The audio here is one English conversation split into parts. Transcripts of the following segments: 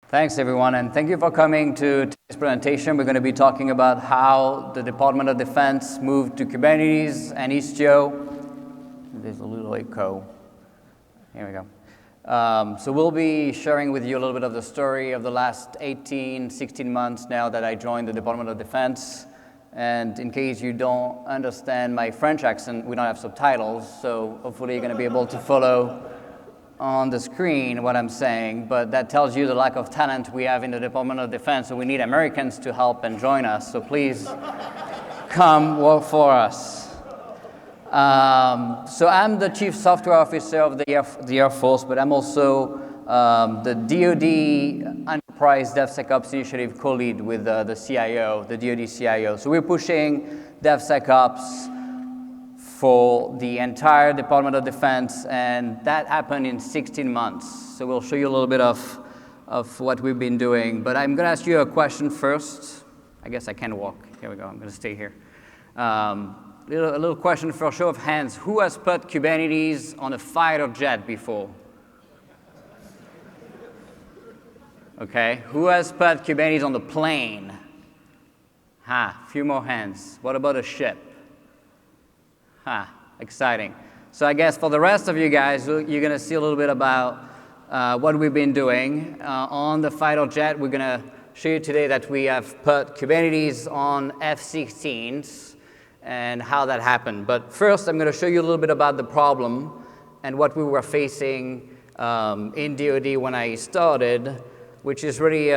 Thanks, everyone, and thank you for coming to today's presentation. We're going to be talking about how the Department of Defense moved to Kubernetes and Istio. There's a little echo. Here we go. So we'll be sharing with you a little bit of the story of the last 16 months now that I joined the Department of Defense. And in case you don't understand my French accent, we don't have subtitles, so hopefully you're going to be able to follow on the screen what I'm saying, but that tells you the lack of talent we have in the Department of Defense, so we need Americans to help and join us, so please come work for us. So I'm the Chief Software Officer of the Air Force, but I'm also the DoD Enterprise DevSecOps Initiative co-lead with the CIO, the DoD CIO. So we're pushing DevSecOps for the entire Department of Defense, and that happened in 16 months. So we'll show you a little bit of what we've been doing. But I'm going to ask you a question first. I guess I can walk. Here we go. I'm going to stay here. A little question for a show of hands. Who has put Kubernetes on a fighter jet before? Okay. Who has put Kubernetes on the plane? A few more hands. What about a ship? Exciting. So I guess for the rest of you guys, you're going to see a little bit about what we've been doing. On the fighter jet, we're going to show you today that we have put Kubernetes on F-16s and how that happened. But first, I'm going to show you a little bit about the problem and what we were facing in DoD when I started, which is really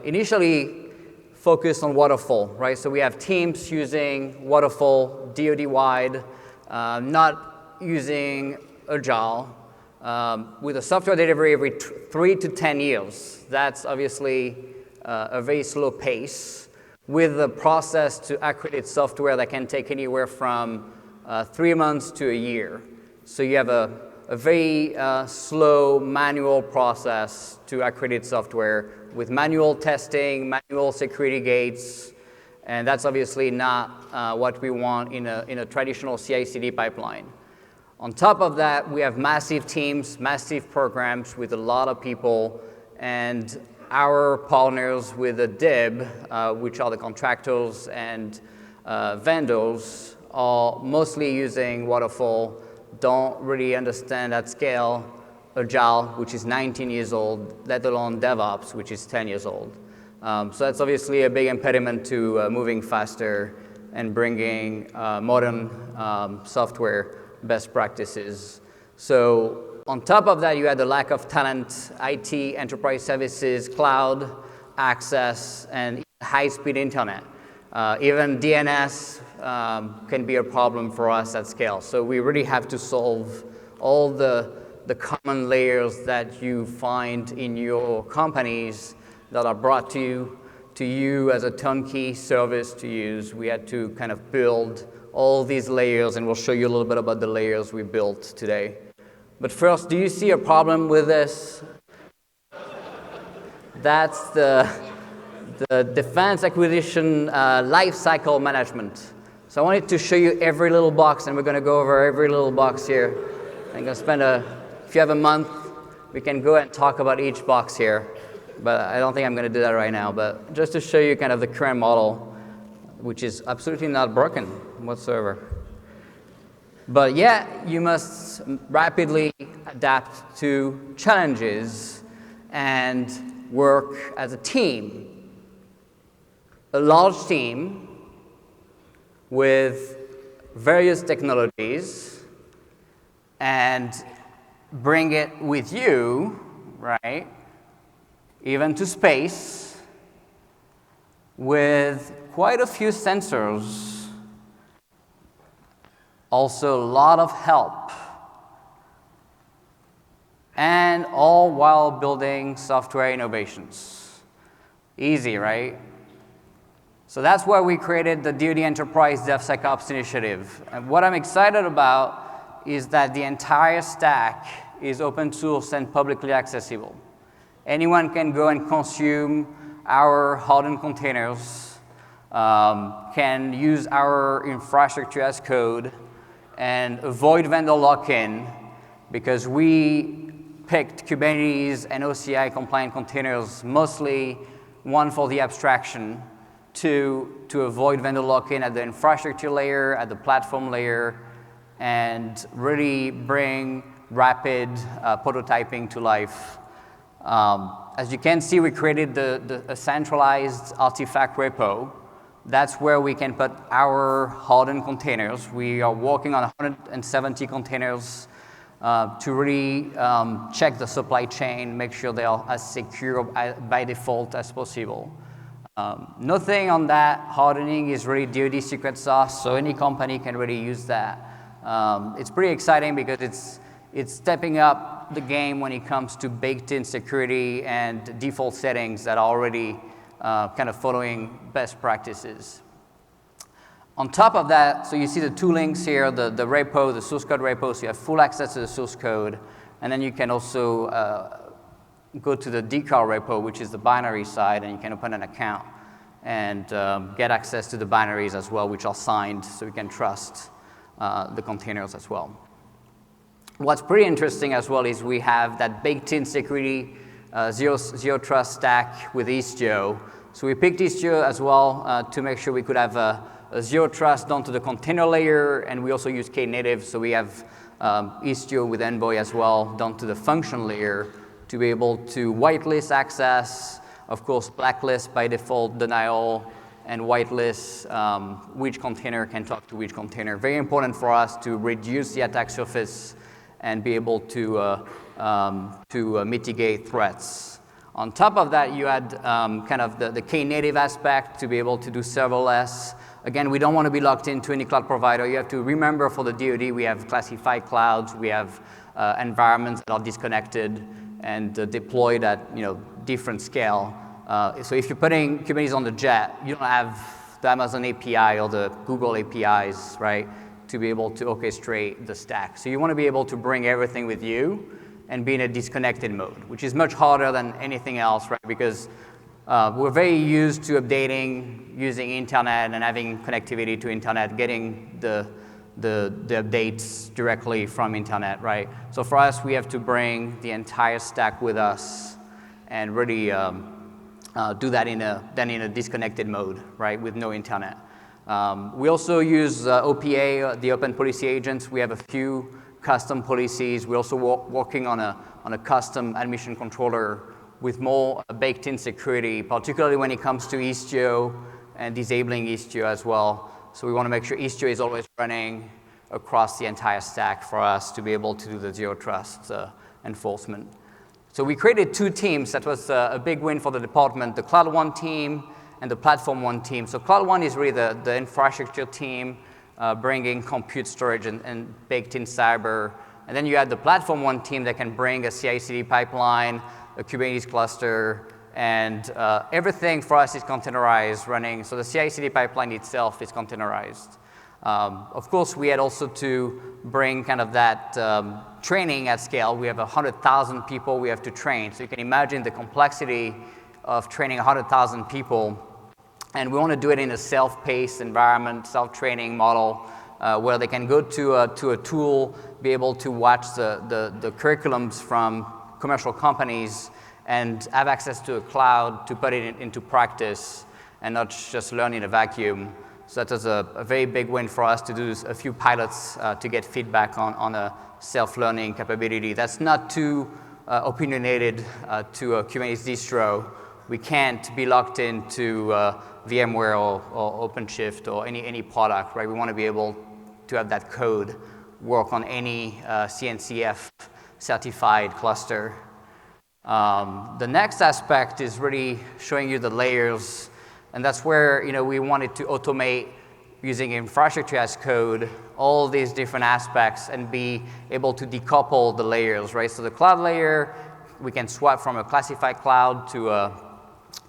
initially focused on waterfall, right? So we have teams using waterfall DoD-wide, not using Agile, with a software delivery every 3 to 10 years. That's obviously a very slow pace, with a process to accredit software that can take anywhere from 3 months to a year. So you have a very slow manual process to accredit software with manual testing, manual security gates, and that's obviously not what we want in a traditional CICD pipeline. On top of that, we have massive teams, massive programs with a lot of people, and our partners with the DIB, which are the contractors and vendors, are mostly using waterfall, don't really understand at scale Agile, which is 19 years old, let alone DevOps, which is 10 years old. So that's obviously a big impediment to moving faster and bringing modern software best practices. So on top of that, you had the lack of talent, IT, enterprise services, cloud access, and high-speed internet. Even DNS can be a problem for us at scale. So we really have to solve all the common layers that you find in your companies that are brought to you as a turnkey service to use. We had to kind of build all these layers, and we'll show you a little bit about the layers we built today. But first, do you see a problem with this? That's the defense acquisition lifecycle management. So I wanted to show you every little box, and we're going to go over every little box here. I'm going to spend if you have a month, we can go and talk about each box here. But I don't think I'm going to do that right now. But just to show you kind of the current model, which is absolutely not broken whatsoever. But yet, you must rapidly adapt to challenges and work as a team. A large team with various technologies, and bring it with you, right? Even to space, with quite a few sensors, also a lot of help, and all while building software innovations. Easy, right? So that's why we created the DoD Enterprise DevSecOps initiative. And what I'm excited about is that the entire stack is open source and publicly accessible. Anyone can go and consume our hardened containers, can use our infrastructure as code, and avoid vendor lock-in, because we picked Kubernetes and OCI compliant containers, mostly one for the abstraction, to avoid vendor lock-in at the infrastructure layer, at the platform layer, and really bring rapid prototyping to life. As you can see, we created a centralized artifact repo. That's where we can put our hardened containers. We are working on 170 containers to really check the supply chain, make sure they are as secure by default as possible. Nothing on that hardening is really DoD secret sauce, so any company can really use that. It's pretty exciting because it's stepping up the game when it comes to baked-in security and default settings that are already kind of following best practices. On top of that, so you see the two links here, the repo, the source code repo, so you have full access to the source code, and then you can also go to the decal repo, which is the binary side, and you can open an account and get access to the binaries as well, which are signed, so you can trust the containers as well. What's pretty interesting as well is we have that baked-in security zero trust stack with Istio. So we picked Istio as well to make sure we could have a zero trust down to the container layer, and we also use Knative, so we have Istio with Envoy as well down to the function layer to be able to whitelist access, of course blacklist by default denial, and whitelist which container can talk to which container. Very important for us to reduce the attack surface and be able to mitigate threats. On top of that, you had kind of the Knative aspect to be able to do serverless. Again, we don't want to be locked into any cloud provider. You have to remember for the DoD, we have classified clouds, we have environments that are disconnected and deployed at different scale. So if you're putting Kubernetes on the jet, you don't have the Amazon API or the Google APIs, right, to be able to orchestrate the stack. So you want to be able to bring everything with you and be in a disconnected mode, which is much harder than anything else, right? Because we're very used to updating using internet and having connectivity to internet, getting the updates directly from internet, right? So for us, we have to bring the entire stack with us and really do that in a disconnected mode, right, with no internet. We also use OPA, the Open Policy Agents. We have a few custom policies. We're also working on a custom admission controller with more baked-in security, particularly when it comes to Istio and disabling Istio as well. So we want to make sure Istio is always running across the entire stack for us to be able to do the zero trust enforcement. So we created two teams. That was a big win for the department, the Cloud One team and the Platform One team. So Cloud One is really the infrastructure team, bringing compute storage and baked-in cyber. And then you had the Platform One team that can bring a CI/CD pipeline, a Kubernetes cluster, and everything for us is containerized running. So the CI/CD pipeline itself is containerized. Of course, we had also to bring kind of that training at scale. We have 100,000 people we have to train. So you can imagine the complexity of training 100,000 people. And we want to do it in a self-paced environment, self-training model, where they can go to a tool, be able to watch the curriculums from commercial companies and have access to a cloud to put it into practice and not just learn in a vacuum. So that was a very big win for us to do a few pilots to get feedback on a self-learning capability. That's not too opinionated to a Kubernetes distro. We can't be locked into VMware or OpenShift or any product, right? We want to be able to have that code work on any CNCF certified cluster. The next aspect is really showing you the layers, and that's where we wanted to automate using infrastructure as code, all these different aspects, and be able to decouple the layers, right? So the cloud layer, we can swap from a classified cloud to a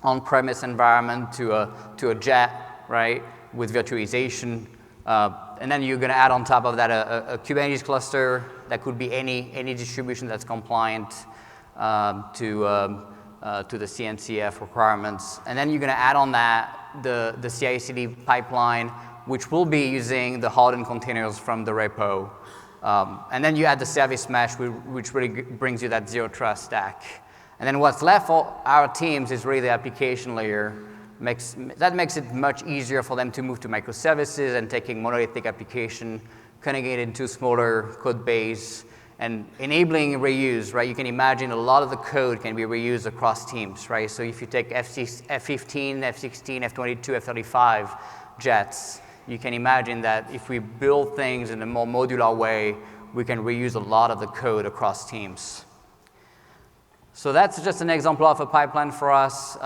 on-premise environment to a jet, right, with virtualization. And then you're going to add on top of that a Kubernetes cluster that could be any distribution that's compliant to the CNCF requirements. And then you're going to add on that the CICD pipeline, which will be using the hardened containers from the repo. And then you add the service mesh, which really brings you that zero trust stack. And then what's left for our teams is really the application layer. That makes it much easier for them to move to microservices and taking monolithic application, cutting it into smaller code base, and enabling reuse, right? You can imagine a lot of the code can be reused across teams, right? So if you take F-15, F-16, F-22, F-35 jets, you can imagine that if we build things in a more modular way, we can reuse a lot of the code across teams. So that's just an example of a pipeline for us.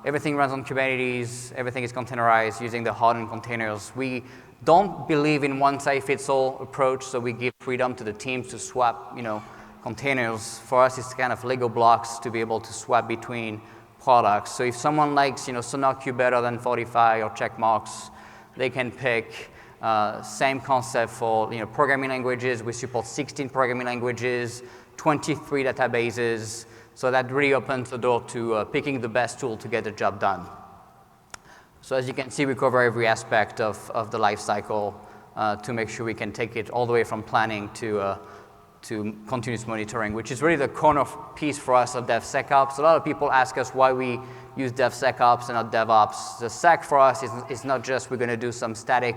Everything runs on Kubernetes. Everything is containerized using the hardened containers. We don't believe in one-size-fits-all approach, so we give freedom to the teams to swap, containers. For us, it's kind of Lego blocks to be able to swap between products. So if someone likes, SonarQube better than 45 or checkmarks, they can pick. Same concept for programming languages. We support 16 programming languages, 23 databases. So that really opens the door to picking the best tool to get the job done. So as you can see, we cover every aspect of the life cycle to make sure we can take it all the way from planning to continuous monitoring, which is really the corner piece for us of DevSecOps. A lot of people ask us why we use DevSecOps and not DevOps. The Sec for us is not just we're going to do some static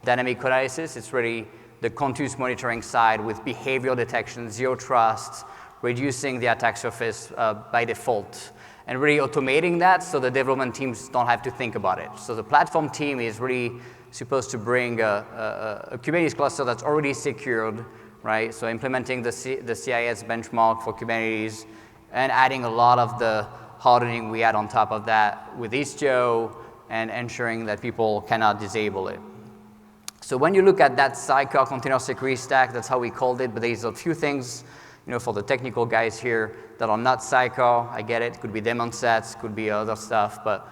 dynamic code analysis. It's really the continuous monitoring side with behavioral detection, zero trust, reducing the attack surface by default, and really automating that so the development teams don't have to think about it. So the platform team is really supposed to bring a Kubernetes cluster that's already secured, right? So implementing the CIS benchmark for Kubernetes and adding a lot of the hardening we add on top of that with Istio and ensuring that people cannot disable it. So when you look at that sidecar container security stack, that's how we called it, but there's a few things for the technical guys here that are not sidecar. I get it. Could be daemon sets, could be other stuff, but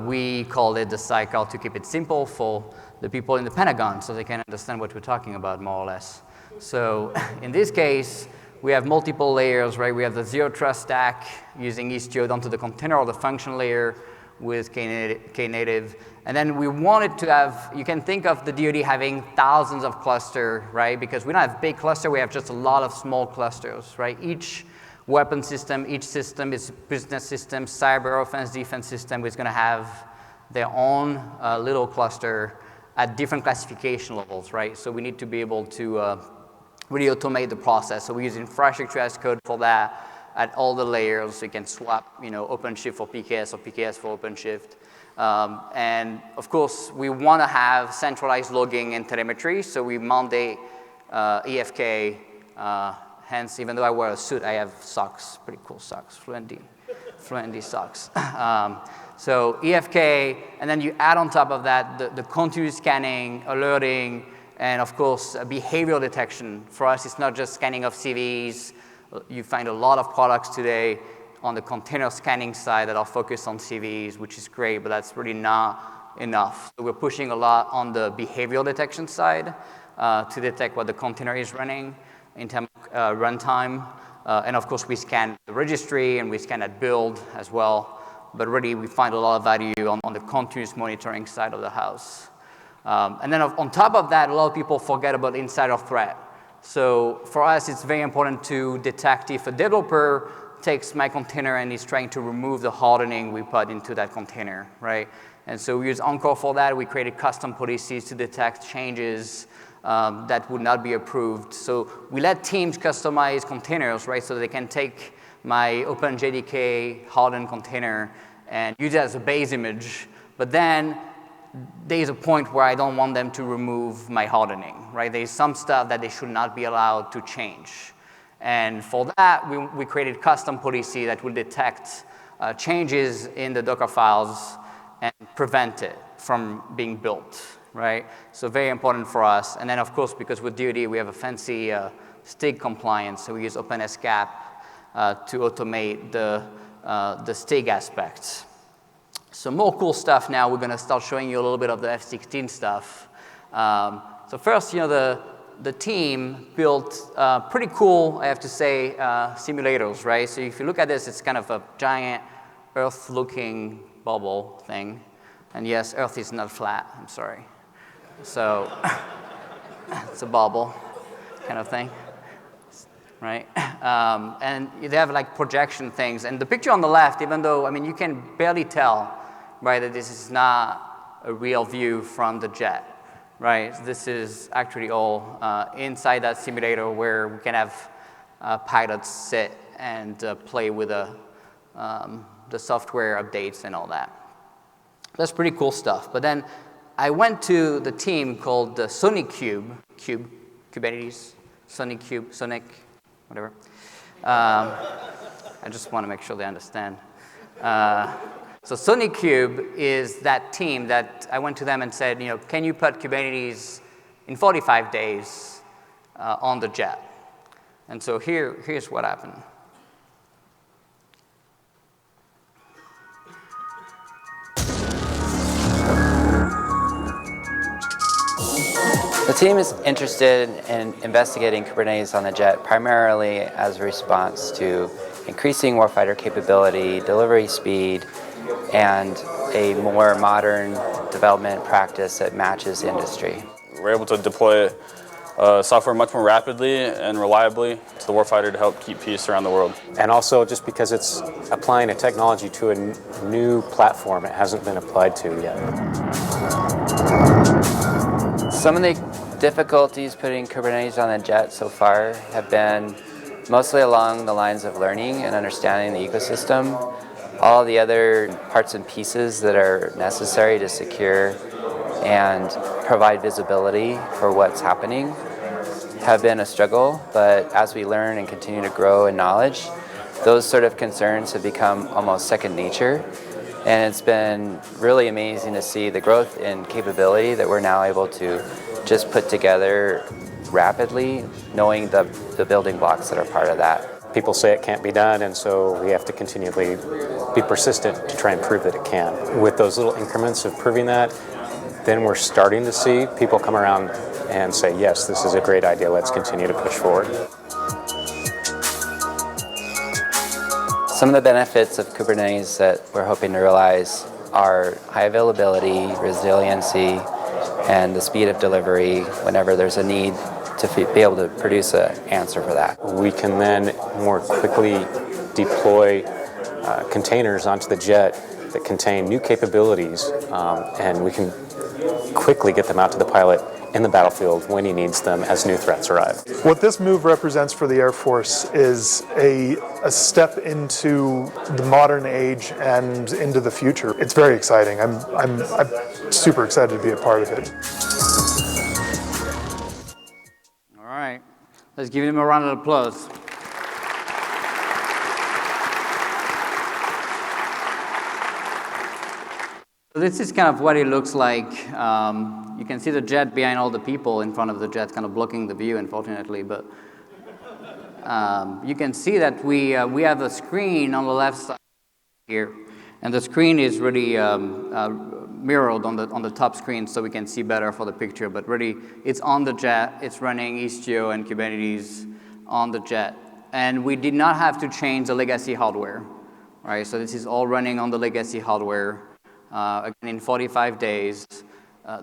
we called it the sidecar to keep it simple for the people in the Pentagon so they can understand what we're talking about more or less. So in this case, we have multiple layers, right? We have the zero trust stack using Istio down to the container or the function layer with Knative. And then we wanted to have, you can think of the DoD having thousands of clusters, right? Because we don't have big cluster, we have just a lot of small clusters, right? Each weapon system, each system is a business system, cyber offense, defense system is gonna have their own little cluster at different classification levels, right? So we need to be able to really automate the process. So we use infrastructure as code for that at all the layers. So you can swap, OpenShift for PKS or PKS for OpenShift. And of course, we want to have centralized logging and telemetry. So we mandate EFK. Hence, even though I wear a suit, I have socks, pretty cool socks, Fluent D socks. So EFK, and then you add on top of that the continuous scanning, alerting, and of course, behavioral detection. For us, it's not just scanning of CVs. You find a lot of products today on the container scanning side that are focused on CVs, which is great, but that's really not enough. So we're pushing a lot on the behavioral detection side to detect what the container is running in terms of runtime. And of course, we scan the registry and we scan at build as well. But really, we find a lot of value on the continuous monitoring side of the house. And then on top of that, a lot of people forget about insider threat. So for us, it's very important to detect if a developer takes my container and is trying to remove the hardening we put into that container, right? And so we use Encore for that. We created custom policies to detect changes that would not be approved. So we let teams customize containers, right? So they can take my OpenJDK hardened container and use it as a base image. But then there's a point where I don't want them to remove my hardening, right? There's some stuff that they should not be allowed to change. And for that, we created custom policy that will detect changes in the Docker files and prevent it from being built, right? So very important for us. And then, of course, because with DoD, we have a fancy STIG compliance, so we use OpenSCAP to automate the STIG aspects. So more cool stuff now. We're going to start showing you a little bit of the F-16 stuff. So first, the team built pretty cool, I have to say, simulators, right? So if you look at this, it's kind of a giant Earth-looking bubble thing. And yes, Earth is not flat. I'm sorry. So it's a bubble. kind of thing, right? And they have like projection things. And the picture on the left, even though, I mean, you can barely tell, right, that this is not a real view from the jet, right? This is actually all inside that simulator where we can have pilots sit and play with the software updates and all that. That's pretty cool stuff. But then I went to the team called the Kubernetes, Sonic, whatever. I just want to make sure they understand. So SonyCube is that team that I went to them and said, can you put Kubernetes in 45 days on the jet? And so here's what happened. The team is interested in investigating Kubernetes on the jet primarily as a response to increasing warfighter capability, delivery speed, and a more modern development practice that matches the industry. We're able to deploy software much more rapidly and reliably to the warfighter to help keep peace around the world. And also just because it's applying a technology to a new platform it hasn't been applied to yet. Some of the difficulties putting Kubernetes on the jet so far have been mostly along the lines of learning and understanding the ecosystem. All the other parts and pieces that are necessary to secure and provide visibility for what's happening have been a struggle, but as we learn and continue to grow in knowledge, those sort of concerns have become almost second nature. And it's been really amazing to see the growth in capability that we're now able to just put together rapidly, knowing the building blocks that are part of that. People say it can't be done, and so we have to continually be persistent to try and prove that it can. With those little increments of proving that, then we're starting to see people come around and say, yes, this is a great idea, let's continue to push forward. Some of the benefits of Kubernetes that we're hoping to realize are high availability, resiliency, and the speed of delivery whenever there's a need to be able to produce an answer for that. We can then more quickly deploy containers onto the jet that contain new capabilities, and we can quickly get them out to the pilot in the battlefield when he needs them as new threats arrive. What this move represents for the Air Force is a step into the modern age and into the future. It's very exciting. I'm super excited to be a part of it. All right, let's give him a round of applause. So this is kind of what it looks like. You can see the jet behind all the people in front of the jet, kind of blocking the view, unfortunately. But you can see that we have a screen on the left side here, and the screen is really mirrored on the top screen, so we can see better for the picture. But really, it's on the jet. It's running Istio and Kubernetes on the jet, and we did not have to change the legacy hardware, right? So this is all running on the legacy hardware. Again, in 45 days.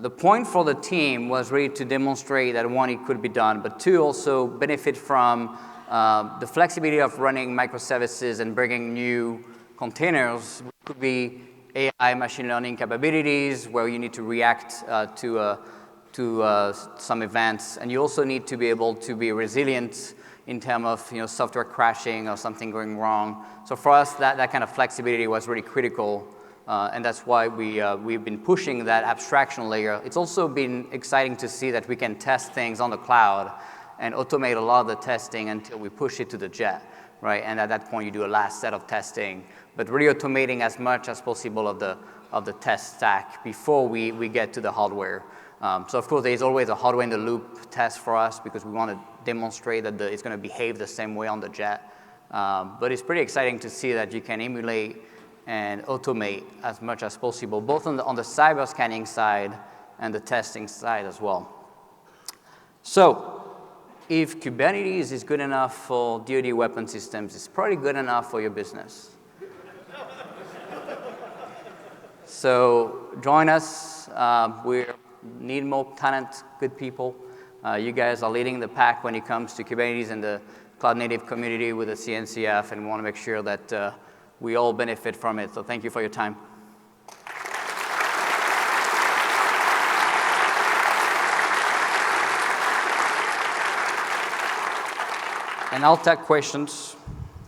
The point for the team was really to demonstrate that one, it could be done, but two, also benefit from the flexibility of running microservices and bringing new containers. It could be AI machine learning capabilities where you need to react to some events, and you also need to be able to be resilient in terms of software crashing or something going wrong. So for us, that kind of flexibility was really critical. And that's why we've been pushing that abstraction layer. It's also been exciting to see that we can test things on the cloud and automate a lot of the testing until we push it to the jet, right? And at that point, you do a last set of testing, but really automating as much as possible of the test stack before we get to the hardware. So of course, there's always a hardware in the loop test for us because we want to demonstrate that it's going to behave the same way on the jet. But it's pretty exciting to see that you can emulate and automate as much as possible, both on the cyber scanning side and the testing side as well. So if Kubernetes is good enough for DoD weapon systems, it's probably good enough for your business. So join us. We need more talent, good people. You guys are leading the pack when it comes to Kubernetes and the cloud native community with the CNCF, and we want to make sure that we all benefit from it. So thank you for your time. And I'll take questions.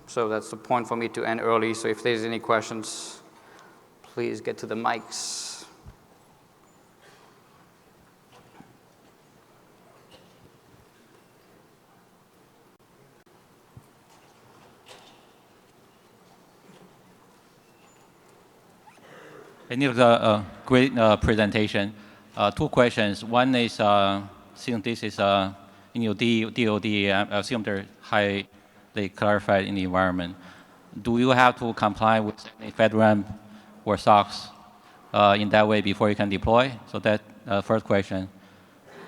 So that's the point for me to end early. So if there's any questions, please get to the mics. It was a great presentation. Two questions. One is, since this is DoD, I assume they're highly clarified in the environment. Do you have to comply with any FedRAMP or SOX in that way before you can deploy? So that first question.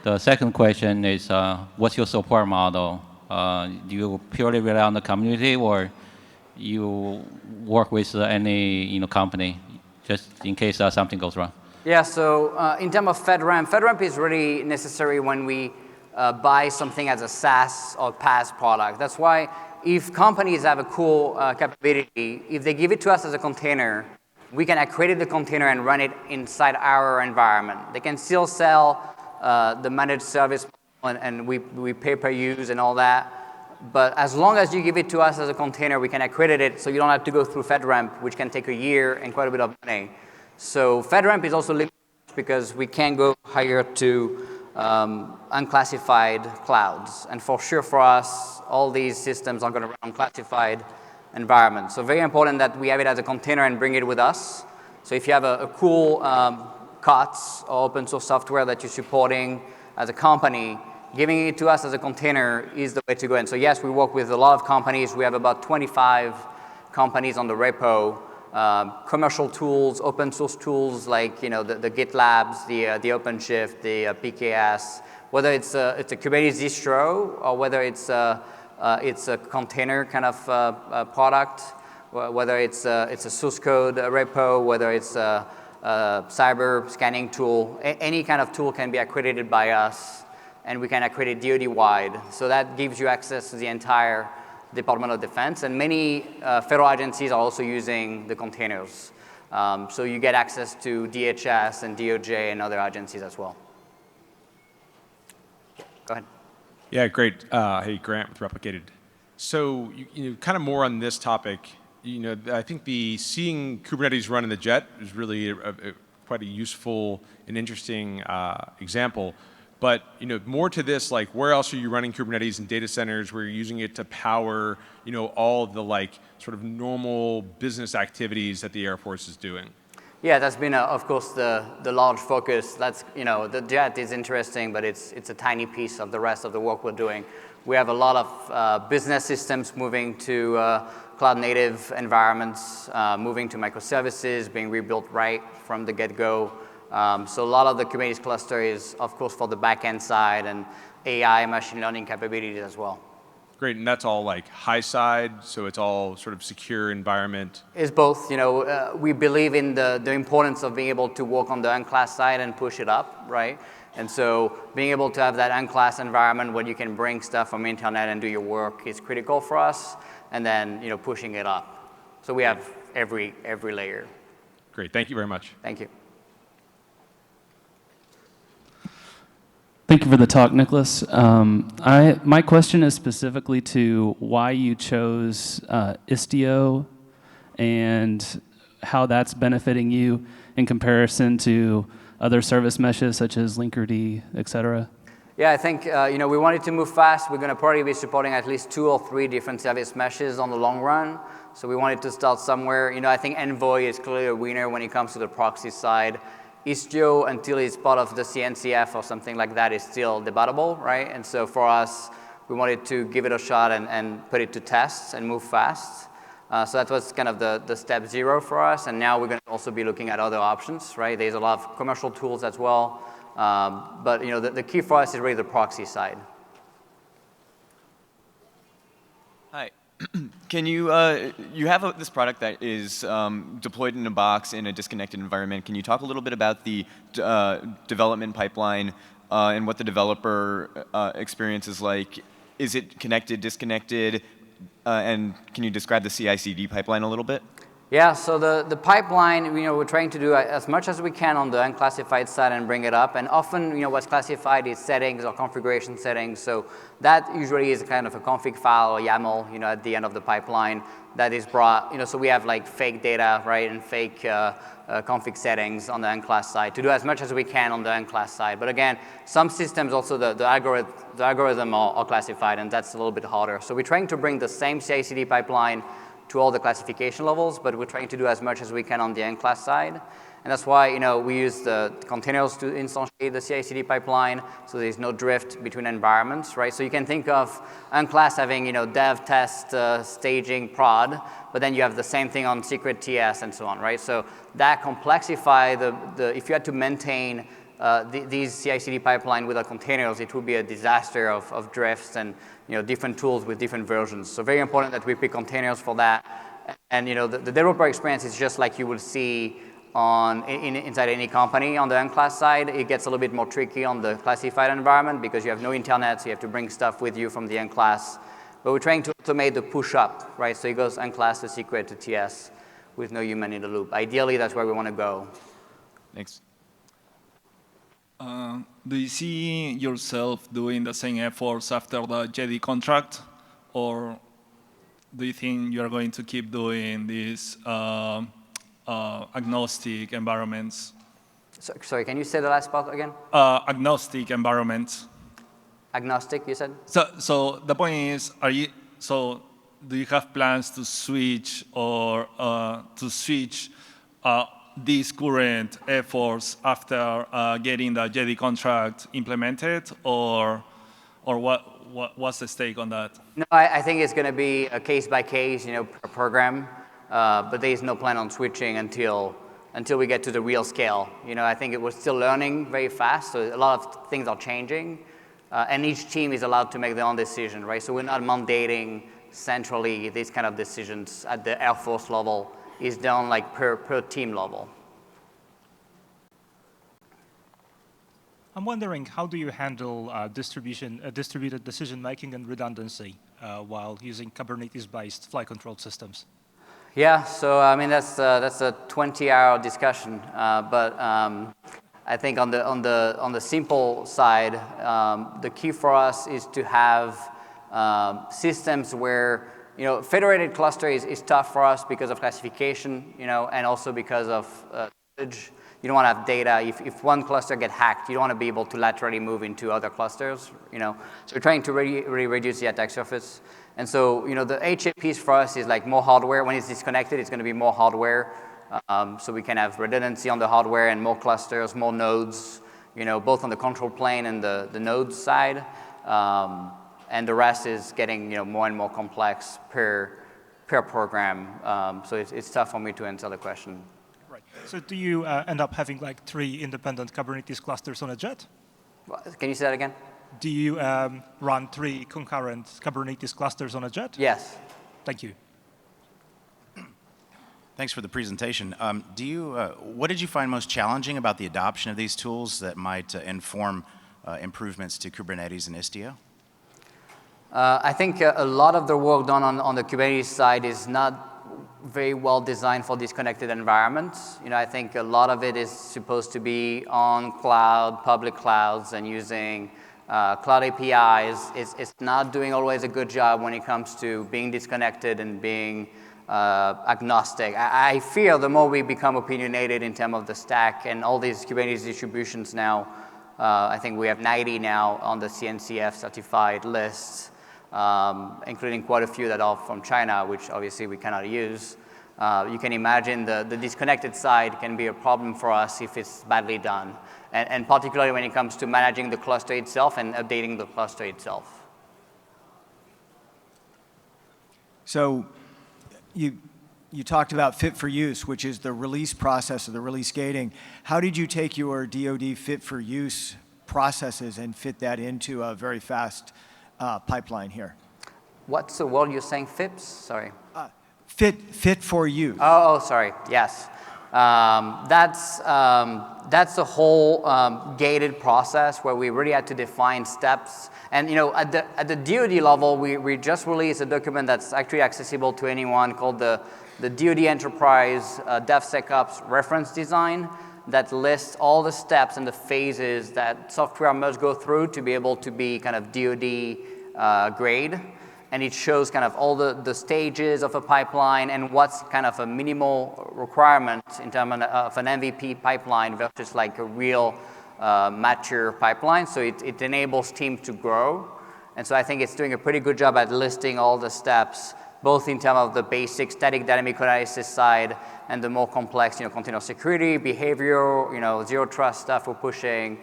The second question is, what's your support model? Do you purely rely on the community, or you work with any company just in case something goes wrong? Yeah, so in terms of FedRAMP is really necessary when we buy something as a SaaS or PaaS product. That's why if companies have a cool capability, if they give it to us as a container, we can accredit the container and run it inside our environment. They can still sell the managed service and we pay per use and all that. But as long as you give it to us as a container, we can accredit it so you don't have to go through FedRAMP, which can take a year and quite a bit of money. So FedRAMP is also limited because we can't go higher to unclassified clouds. And for sure for us, all these systems are going to run on classified environments. So very important that we have it as a container and bring it with us. So if you have a cool COTS or open source software that you're supporting as a company, giving it to us as a container is the way to go. And so yes, we work with a lot of companies. We have about 25 companies on the repo. Commercial tools, open source tools like the GitLabs, the OpenShift, the PKS, whether it's a Kubernetes distro or whether it's a container kind of product, whether it's a source code repo, whether it's a cyber scanning tool, any kind of tool can be accredited by us, and we can accredit DoD-wide. So that gives you access to the entire Department of Defense, and many federal agencies are also using the containers. So you get access to DHS and DOJ and other agencies as well. Go ahead. Yeah, great. Hey, Grant with Replicated. So kind of more on this topic. I think seeing Kubernetes run in the jet is really quite a useful and interesting example. But more to this, like where else are you running Kubernetes in data centers where you're using it to power all of the sort of normal business activities that the Air Force is doing? Yeah, that's been of course the large focus. That's the jet is interesting, but it's a tiny piece of the rest of the work we're doing. We have a lot of business systems moving to cloud native environments, moving to microservices, being rebuilt right from the get-go. So a lot of the Kubernetes cluster is, of course, for the back-end side and AI, machine learning capabilities as well. Great, and that's all high side, so it's all sort of secure environment? It's both. We believe in the importance of being able to work on the unclassed side and push it up, right? And so being able to have that unclassed environment where you can bring stuff from internet and do your work is critical for us, and then pushing it up. So we have every layer. Great, thank you very much. Thank you. Thank you for the talk, Nicolas. My question is specifically to why you chose Istio and how that's benefiting you in comparison to other service meshes such as Linkerd, et cetera. Yeah, I think we wanted to move fast. We're going to probably be supporting at least 2 or 3 different service meshes on the long run. So we wanted to start somewhere. I think Envoy is clearly a winner when it comes to the proxy side. Istio, until it's part of the CNCF or something like that, is still debatable, right? And so for us, we wanted to give it a shot and put it to test and move fast. So that was kind of the step 0 for us. And now we're going to also be looking at other options, right? There's a lot of commercial tools as well. But the key for us is really the proxy side. Hi. Can you have this product that is deployed in a box in a disconnected environment. Can you talk a little bit about the development pipeline and what the developer experience is like. Is it connected, disconnected? And can you describe the CICD pipeline a little bit? Yeah, so the pipeline, we're trying to do as much as we can on the unclassified side and bring it up. And often, what's classified is settings or configuration settings. So that usually is kind of a config file or YAML, at the end of the pipeline that is brought, so we have like fake data, right, and fake config settings on the unclass side to do as much as we can on the unclass side. But again, some systems also the algorithm are classified, and that's a little bit harder. So we're trying to bring the same CI/CD pipeline to all the classification levels, but we're trying to do as much as we can on the unclass side. And that's why, we use the containers to instantiate the CI/CD pipeline, so there's no drift between environments, right? So you can think of unclass having, dev, test, staging, prod, but then you have the same thing on secret TS and so on, right? So that complexify if you had to maintain these CI/CD pipeline with the containers, it would be a disaster of drifts and different tools with different versions. So very important that we pick containers for that. And the developer experience is just like you would see inside any company on the unclass side. It gets a little bit more tricky on the classified environment because you have no internet, so you have to bring stuff with you from the unclass. But we're trying to automate the push up, right? So it goes unclass to secret to TS with no human in the loop. Ideally, that's where we want to go. Thanks. Do you see yourself doing the same efforts after the JD contract, or do you think you are going to keep doing these agnostic environments? Sorry, can you say the last part again? Agnostic environments. Agnostic, you said? So the point is, do you have plans to switch or these current efforts after getting the JD contract implemented, or what's the stake on that? No, I think it's going to be a case by case, per program, but there is no plan on switching until we get to the real scale. I think we're still learning very fast, so a lot of things are changing, and each team is allowed to make their own decision, right? So we're not mandating centrally these kind of decisions at the Air Force level. Is done like per team level. I'm wondering, how do you handle distributed decision making and redundancy while using Kubernetes-based flight control systems? Yeah, so I mean that's a 20-hour discussion, but I think on the simple side, the key for us is to have systems where federated cluster is tough for us because of classification, and also because of storage. You don't want to have data. If one cluster gets hacked, you don't want to be able to laterally move into other clusters, So we're trying to really reduce the attack surface. And so, the HA piece for us is like more hardware. When it's disconnected, it's going to be more hardware. So we can have redundancy on the hardware and more clusters, more nodes, both on the control plane and the nodes side. And the rest is getting more and more complex per program. So it's tough for me to answer the question. Right. So do you end up having like 3 independent Kubernetes clusters on a jet? Can you say that again? Do you run 3 concurrent Kubernetes clusters on a jet? Yes. Thank you. Thanks for the presentation. What did you find most challenging about the adoption of these tools that might inform improvements to Kubernetes and Istio? I think a lot of the work done on the Kubernetes side is not very well designed for disconnected environments. I think a lot of it is supposed to be on cloud, public clouds, and using cloud APIs. It's not doing always a good job when it comes to being disconnected and being agnostic. I fear the more we become opinionated in terms of the stack and all these Kubernetes distributions now, I think we have 90 now on the CNCF certified lists. Including quite a few that are from China, which obviously we cannot use. You can imagine the disconnected side can be a problem for us if it's badly done, and particularly when it comes to managing the cluster itself and updating the cluster itself. So you talked about fit for use, which is the release process or the release gating. How did you take your DoD fit for use processes and fit that into a very fast pipeline here? What's the word you're saying? FIPS? Sorry. Fit for use. Oh, sorry. Yes. That's the whole gated process where we really had to define steps. And at the DoD level, we just released a document that's actually accessible to anyone called the DoD Enterprise DevSecOps reference design that lists all the steps and the phases that software must go through to be able to be kind of DoD grade. And it shows kind of all the stages of a pipeline and what's kind of a minimal requirement in terms of an MVP pipeline versus like a real mature pipeline. So it enables teams to grow. And so I think it's doing a pretty good job at listing all the steps, both in terms of the basic static dynamic analysis side and the more complex, container security, behavior, zero trust stuff we're pushing,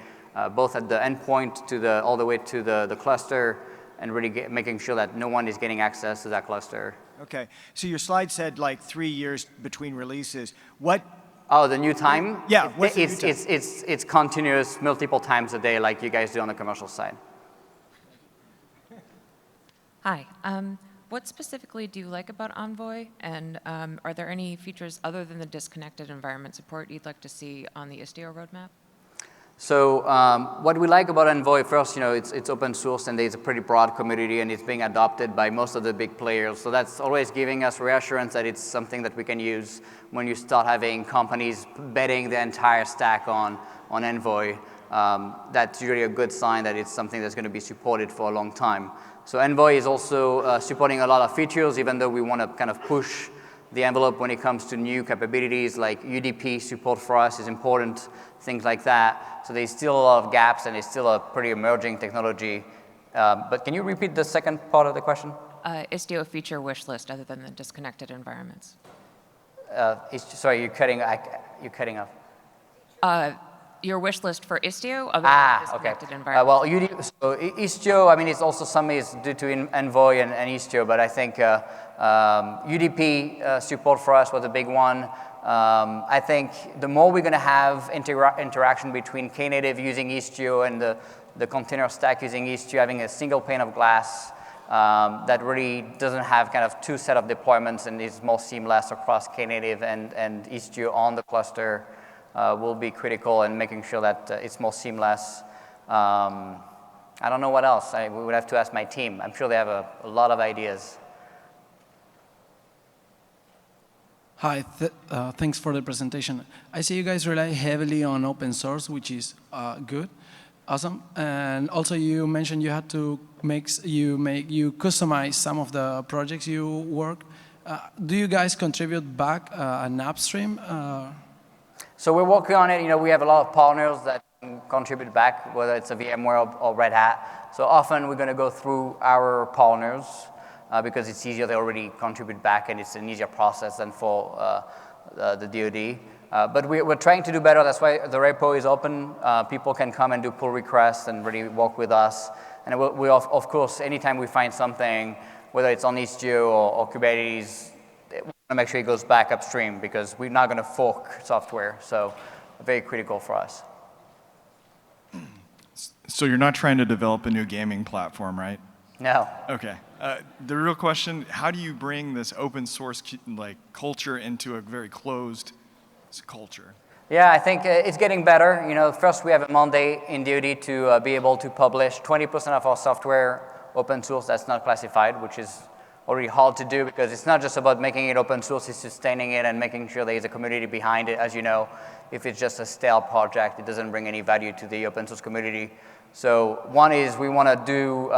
both at the endpoint to all the way to the cluster, and really making sure that no one is getting access to that cluster. Okay, so your slide said like 3 years between releases. What? Oh, the new time? Yeah, it's continuous, multiple times a day, like you guys do on the commercial side. Hi. What specifically do you like about Envoy? And are there any features other than the disconnected environment support you'd like to see on the Istio roadmap? So what we like about Envoy, first, it's open source and there's a pretty broad community and it's being adopted by most of the big players. So that's always giving us reassurance that it's something that we can use when you start having companies betting the entire stack on Envoy. That's usually a good sign that it's something that's going to be supported for a long time. So Envoy is also supporting a lot of features, even though we want to kind of push the envelope when it comes to new capabilities, like UDP support for us is important, things like that. So there's still a lot of gaps and it's still a pretty emerging technology. But can you repeat the second part of the question? Istio feature wish list other than the disconnected environments. Sorry, you're cutting off. Your wish list for Istio other than disconnected environments. So Istio, it's also some is due to Envoy and Istio, but I think UDP support for us was a big one. I think the more we're going to have interaction between Knative using Istio and the container stack using Istio, having a single pane of glass that really doesn't have kind of two set of deployments and is more seamless across Knative and Istio on the cluster will be critical in making sure that it's more seamless. I don't know what else. We would have to ask my team. I'm sure they have a lot of ideas. Hi, thanks for the presentation. I see you guys rely heavily on open source, which is good, awesome. And also you mentioned you had to you customize some of the projects you work. Do you guys contribute back an upstream? So we're working on it. We have a lot of partners that can contribute back, whether it's a VMware or Red Hat. So often we're going to go through our partners because it's easier. They already contribute back, and it's an easier process than for the DoD. But we're trying to do better. That's why the repo is open. People can come and do pull requests and really work with us. And we of course, anytime we find something, whether it's on Istio or Kubernetes, we want to make sure it goes back upstream because we're not going to fork software. So very critical for us. So you're not trying to develop a new gaming platform, right? No. Okay. The real question, how do you bring this open source culture into a very closed culture? Yeah, I think it's getting better. First we have a mandate in DoD to be able to publish 20% of our software open source that's not classified, which is already hard to do because it's not just about making it open source, it's sustaining it and making sure there's a community behind it. As you know, if it's just a stale project, it doesn't bring any value to the open source community. So one is we want to do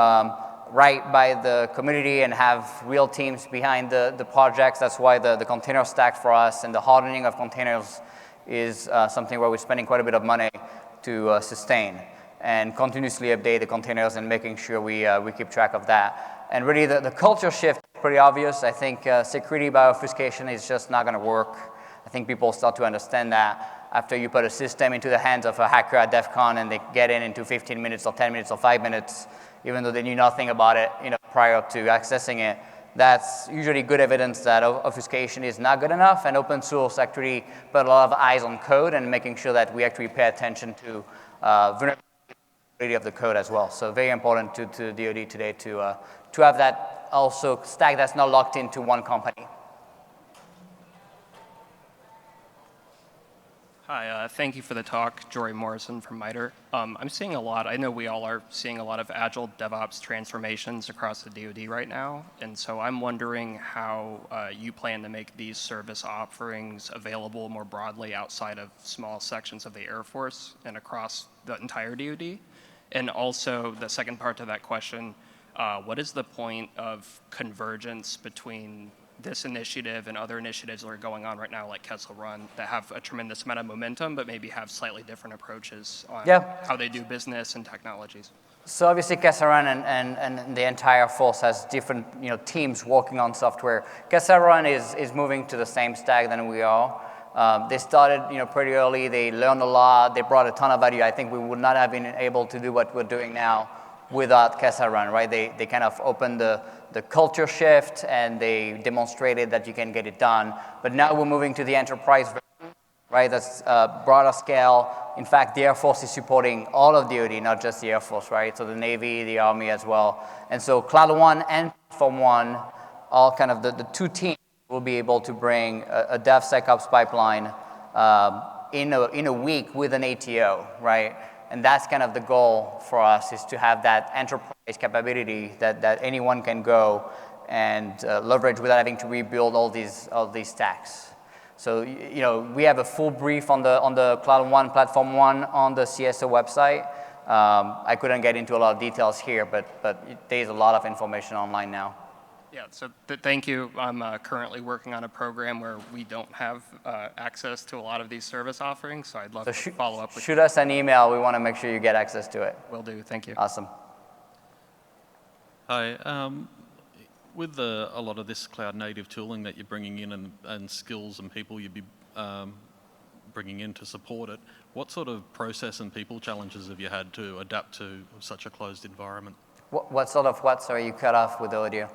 right by the community and have real teams behind the projects. That's why the container stack for us and the hardening of containers is something where we're spending quite a bit of money to sustain and continuously update the containers and making sure we keep track of that. And really the culture shift is pretty obvious. I think security by obfuscation is just not going to work. I think people start to understand that after you put a system into the hands of a hacker at DEF CON and they get into 15 minutes or 10 minutes or 5 minutes, even though they knew nothing about it prior to accessing it. That's usually good evidence that obfuscation is not good enough, and open source actually put a lot of eyes on code and making sure that we actually pay attention to vulnerability of the code as well. So very important to DoD today to have that also stack that's not locked into one company. Hi, thank you for the talk. Jory Morrison from MITRE. I'm seeing a lot, I know we all are seeing a lot of agile DevOps transformations across the DoD right now, and so I'm wondering how you plan to make these service offerings available more broadly outside of small sections of the Air Force and across the entire DoD. And also, the second part to that question, what is the point of convergence between this initiative and other initiatives that are going on right now, like Kessel Run, that have a tremendous amount of momentum, but maybe have slightly different approaches on how they do business and technologies? So obviously, Kessel Run and the entire force has different teams working on software. Kessel Run is moving to the same stack than we are. They started pretty early. They learned a lot. They brought a ton of value. I think we would not have been able to do what we're doing now without Kessel Run, right? They kind of opened the culture shift, and they demonstrated that you can get it done. But now we're moving to the enterprise version, right? That's broader scale. In fact, the Air Force is supporting all of DoD, not just the Air Force, right? So the Navy, the Army as well. And so Cloud One and Platform One, all kind of the two teams will be able to bring a DevSecOps pipeline in a week with an ATO, right? And that's kind of the goal for us, is to have that enterprise capability that anyone can go and leverage without having to rebuild all these stacks. So we have a full brief on the Cloud One, Platform One on the CSO website. I couldn't get into a lot of details here, but there's a lot of information online now. Yeah, so thank you. I'm currently working on a program where we don't have access to a lot of these service offerings, so I'd love to follow up with you. Shoot us an email. We want to make sure you get access to it. Will do. Thank you. Awesome. Hi. With a lot of this cloud native tooling that you're bringing in and skills and people you'd be bringing in to support it, what sort of process and people challenges have you had to adapt to such a closed environment? What sort of what? Sorry, you cut off with the audio.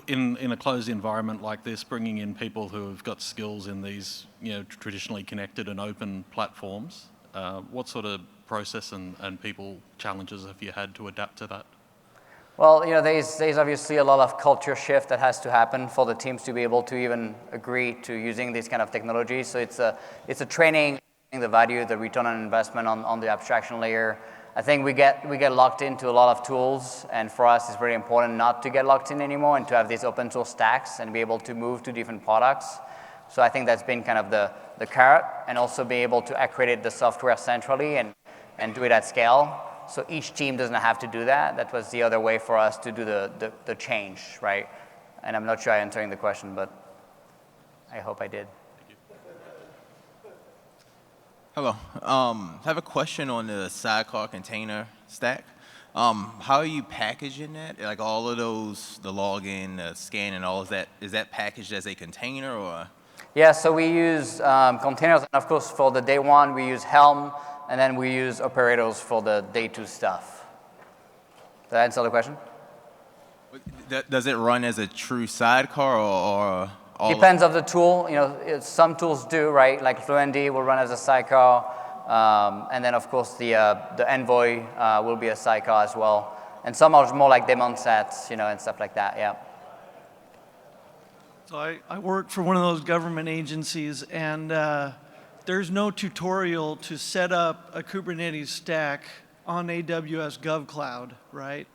In a closed environment like this, bringing in people who have got skills in these traditionally connected and open platforms, what sort of process and people challenges have you had to adapt to that? Well, there's obviously a lot of culture shift that has to happen for the teams to be able to even agree to using these kind of technologies. So it's a training, the value, the return on investment on the abstraction layer. I think we get locked into a lot of tools, and for us it's very important not to get locked in anymore and to have these open source stacks and be able to move to different products. So I think that's been kind of the carrot, and also be able to accredit the software centrally and do it at scale. So each team doesn't have to do that. That was the other way for us to do the change, right? And I'm not sure I'm answering the question, but I hope I did. Hello. I have a question on the sidecar container stack. How are you packaging that? Like all of those, the login, the scan, and all of that, is that packaged as a container or? Yeah, so we use containers, and of course for the day one we use Helm, and then we use operators for the day two stuff. Did that answer the question? Does it run as a true sidecar or Depends on the tool. Some tools do, right? Like FluentD will run as a sidecar, and then of course the Envoy will be a sidecar as well. And some are more like daemon sets, and stuff like that. Yeah. So I work for one of those government agencies, and there's no tutorial to set up a Kubernetes stack on AWS Gov Cloud, right?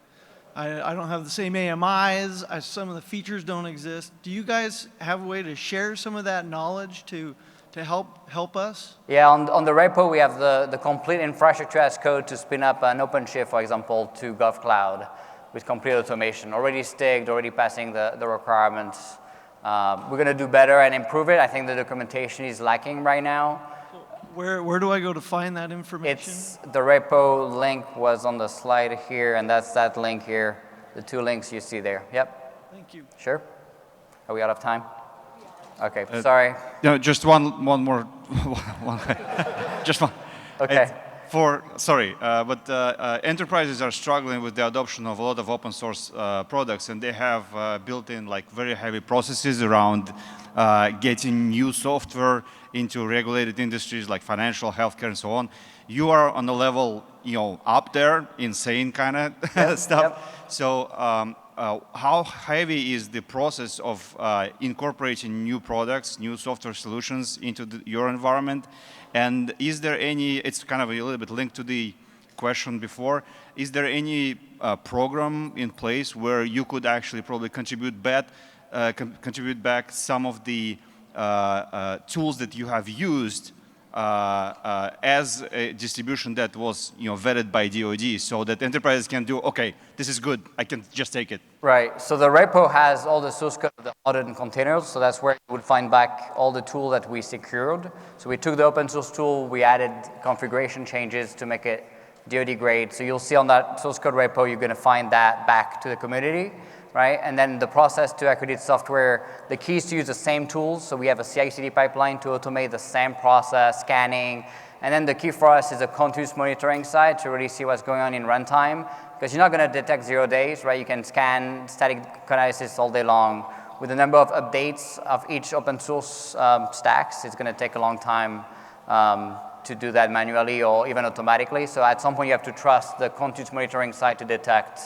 I don't have the same AMIs. Some of the features don't exist. Do you guys have a way to share some of that knowledge to help us? Yeah, on the repo we have the complete infrastructure as code to spin up an OpenShift, for example, to Gov Cloud with complete automation, already staked, already passing the requirements. We're going to do better and improve it. I think the documentation is lacking right now. Where do I go to find that information? The repo link was on the slide here, and that's that link here. The two links you see there. Yep. Thank you. Sure. Are we out of time? Okay. Sorry. No, just one more. Just one. Okay. But enterprises are struggling with the adoption of a lot of open source products, and they have built in like very heavy processes around getting new software into regulated industries like financial, healthcare, and so on. You are on the level, up there, insane kind of stuff. Yep. So how heavy is the process of incorporating new products, new software solutions into your environment? And is there any, it's kind of a little bit linked to the question before, is there any program in place where you could actually probably contribute back some of the tools that you have used as a distribution that was vetted by DoD, so that enterprises can do, okay, this is good, I can just take it? Right, so the repo has all the source code of the modern containers, so that's where you would find back all the tool that we secured. So we took the open source tool, we added configuration changes to make it DoD grade. So you'll see on that source code repo, you're going to find that back to the community, right? And then the process to accredit software, the key is to use the same tools. So we have a CICD pipeline to automate the same process, scanning. And then the key for us is a continuous monitoring side to really see what's going on in runtime, because you're not going to detect 0 days, right? You can scan static analysis all day long. With the number of updates of each open source stacks, it's going to take a long time to do that manually or even automatically. So at some point, you have to trust the continuous monitoring side to detect.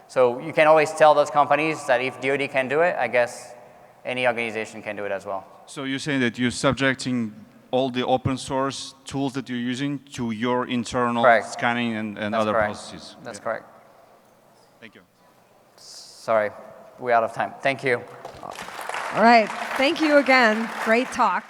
So you can always tell those companies that if DoD can do it, I guess any organization can do it as well. So you're saying that you're subjecting all the open source tools that you're using to your internal scanning and other processes? That's correct. Thank you. Sorry, we're out of time. Thank you. All right, thank you again. Great talk.